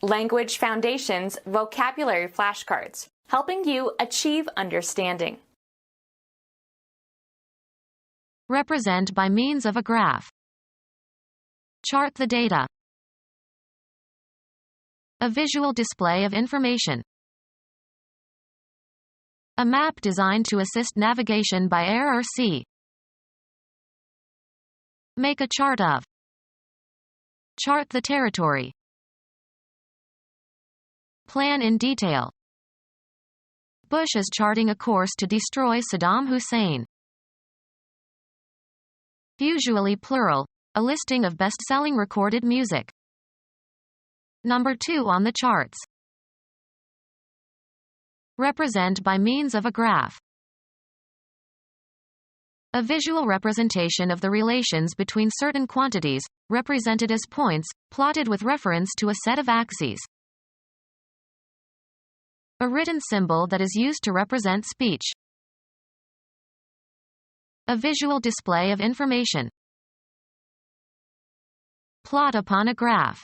Language Foundations Vocabulary Flashcards, helping you achieve understanding. Represent by means of a graph. Chart the data. A visual display of information. A map designed to assist navigation by air or sea. Make a chart of. Chart the territory. Plan in detail. Bush is charting a course to destroy Saddam Hussein. Usually plural, a listing of best-selling recorded music. Number 2 on the charts. Represent by means of a graph. A visual representation of the relations between certain quantities, represented as points, plotted with reference to a set of axes. A written symbol that is used to represent speech. A visual display of information. Plot upon a graph.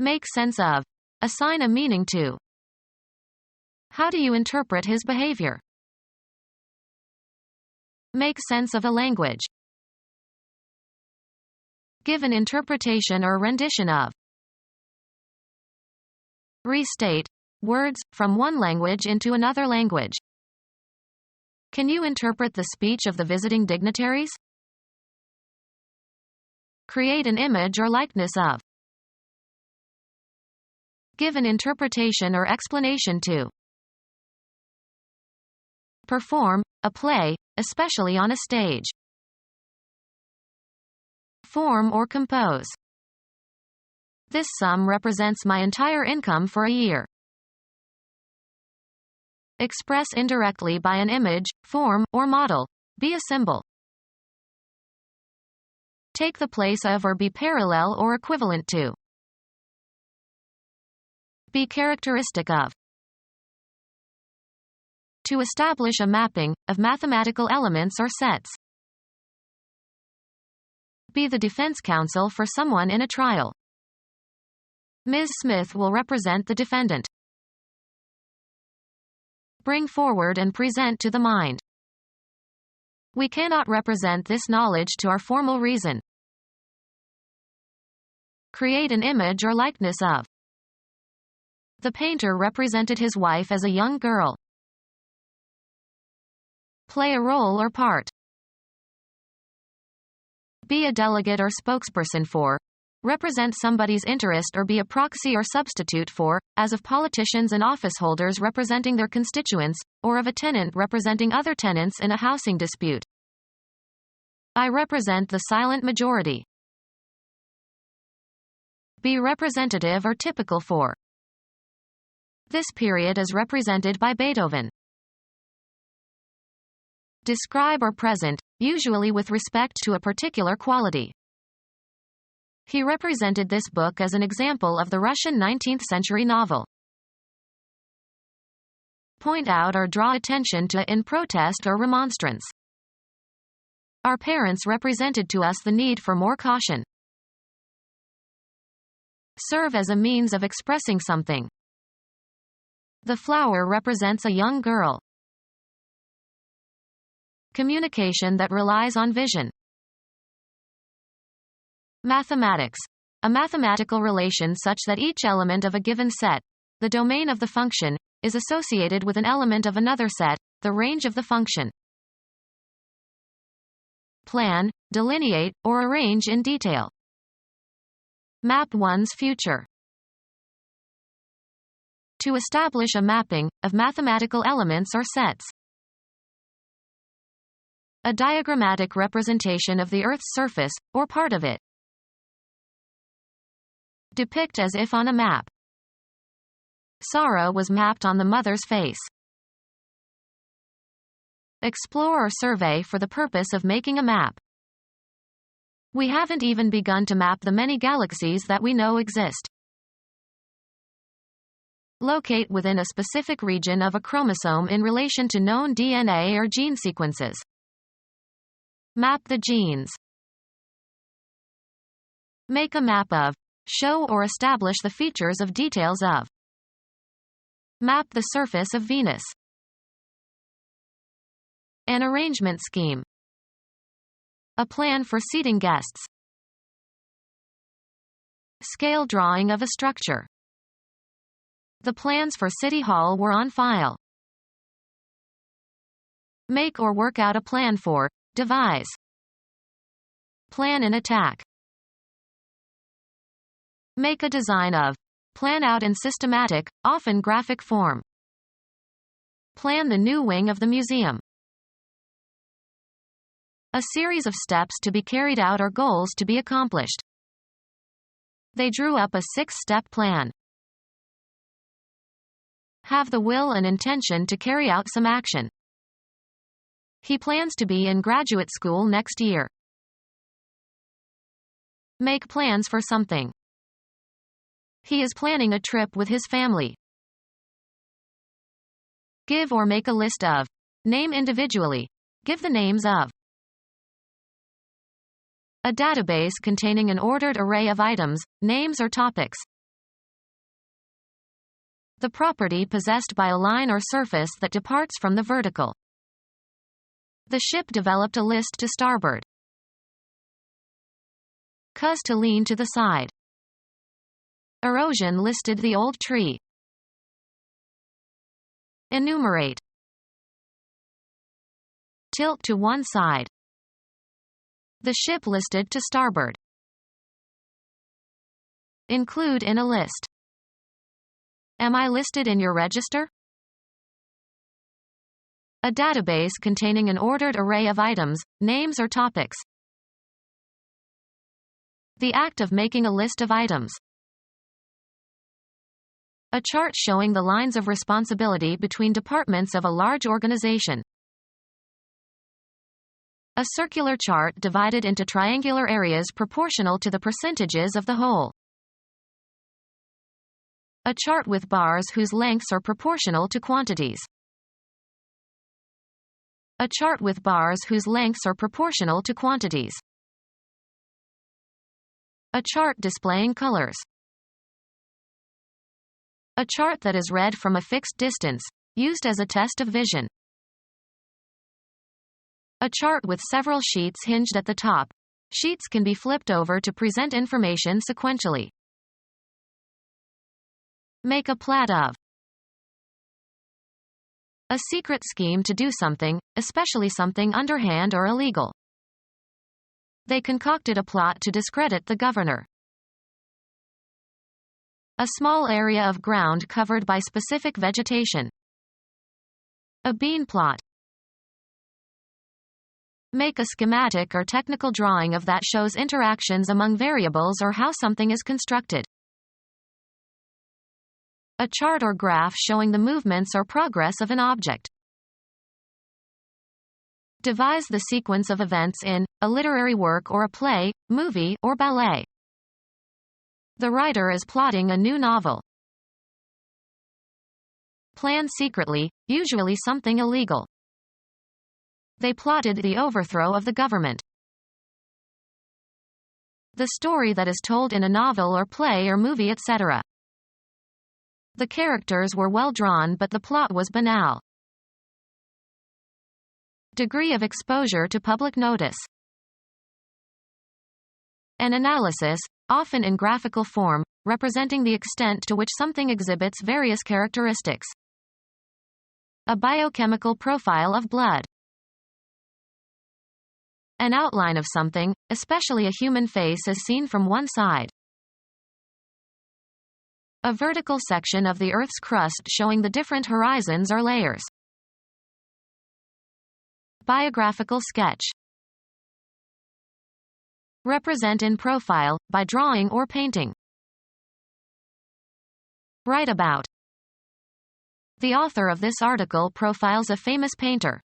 Make sense of. Assign a meaning to. How do you interpret his behavior? Make sense of a language. Give an interpretation or rendition of. Restate words from one language into another language. Can you interpret the speech of the visiting dignitaries? Create an image or likeness of. Give an interpretation or explanation to. Perform a play, especially on a stage. Form or compose. This sum represents my entire income for a year. Express indirectly by an image, form, or model. Be a symbol. Take the place of or be parallel or equivalent to. Be characteristic of. To establish a mapping of mathematical elements or sets. Be the defense counsel for someone in a trial. Ms. Smith will represent the defendant. Bring forward and present to the mind. We cannot represent this knowledge to our formal reason. Create an image or likeness of. The painter represented his wife as a young girl. Play a role or part. Be a delegate or spokesperson for. Represent somebody's interest or be a proxy or substitute for, as of politicians and office holders representing their constituents, or of a tenant representing other tenants in a housing dispute. I represent the silent majority. Be representative or typical for. This period is represented by Beethoven. Describe or present, usually with respect to a particular quality. He represented this book as an example of the Russian 19th-century novel. Point out or draw attention to in protest or remonstrance. Our parents represented to us the need for more caution. Serve as a means of expressing something. The flower represents a young girl. Communication that relies on vision. Mathematics. A mathematical relation such that each element of a given set, the domain of the function, is associated with an element of another set, the range of the function. Plan, delineate, or arrange in detail. Map one's future. To establish a mapping of mathematical elements or sets. A diagrammatic representation of the Earth's surface, or part of it. Depict as if on a map. Sorrow was mapped on the mother's face. Explore or survey for the purpose of making a map. We haven't even begun to map the many galaxies that we know exist. Locate within a specific region of a chromosome in relation to known DNA or gene sequences. Map the genes. Make a map of. show or establish the features of details of. Map the surface of Venus. An arrangement scheme. A plan for seating guests. Scale drawing of a structure. The plans for City Hall were on file. Make or work out a plan for, devise. Plan an attack. Make a design of. Plan out in systematic, often graphic form. Plan the new wing of the museum. A series of steps to be carried out or goals to be accomplished. They drew up a 6-step plan. Have the will and intention to carry out some action. He plans to be in graduate school next year. Make plans for something. He is planning a trip with his family. Give or make a list of. Name individually. Give the names of. A database containing an ordered array of items, names or topics. The property possessed by a line or surface that departs from the vertical. The ship developed a list to starboard. Cause to lean to the side. Erosion listed the old tree. Enumerate. Tilt to one side. The ship listed to starboard. Include in a list. Am I listed in your register? A database containing an ordered array of items, names or topics. The act of making a list of items. A chart showing the lines of responsibility between departments of a large organization. A circular chart divided into triangular areas proportional to the percentages of the whole. A chart with bars whose lengths are proportional to quantities. A chart with bars whose lengths are proportional to quantities. A chart displaying colors. A chart that is read from a fixed distance, used as a test of vision. A chart with several sheets hinged at the top. Sheets can be flipped over to present information sequentially. Make a plat of. A secret scheme to do something, especially something underhand or illegal. They concocted a plot to discredit the governor. A small area of ground covered by specific vegetation. A bean plot. Make a schematic or technical drawing of that shows interactions among variables or how something is constructed. A chart or graph showing the movements or progress of an object. Devise the sequence of events in a literary work or a play, movie, or ballet. The writer is plotting a new novel. Plan secretly, usually something illegal. They plotted the overthrow of the government. The story that is told in a novel or play or movie, etc. The characters were well drawn but the plot was banal. Degree of exposure to public notice. An analysis, often in graphical form, representing the extent to which something exhibits various characteristics. A biochemical profile of blood. An outline of something, especially a human face as seen from one side. A vertical section of the Earth's crust showing the different horizons or layers. Biographical sketch. Represent in profile, by drawing or painting. Write about. The author of this article profiles a famous painter.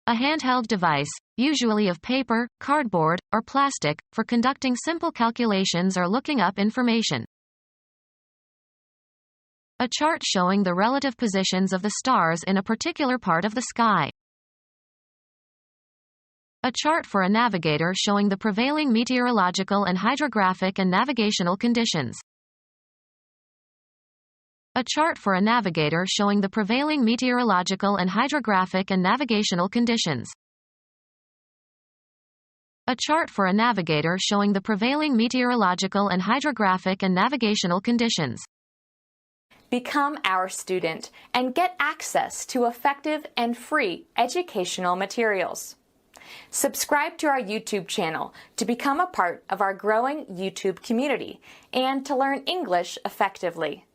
A handheld device, usually of paper, cardboard, or plastic, for conducting simple calculations or looking up information. A chart showing the relative positions of the stars in a particular part of the sky. A chart for a navigator showing the prevailing meteorological and hydrographic and navigational conditions. A chart for a navigator showing the prevailing meteorological and hydrographic and navigational conditions. A chart for a navigator showing the prevailing meteorological and hydrographic and navigational conditions. Become our student and get access to effective and free educational materials. Subscribe to our YouTube channel to become a part of our growing YouTube community and to learn English effectively.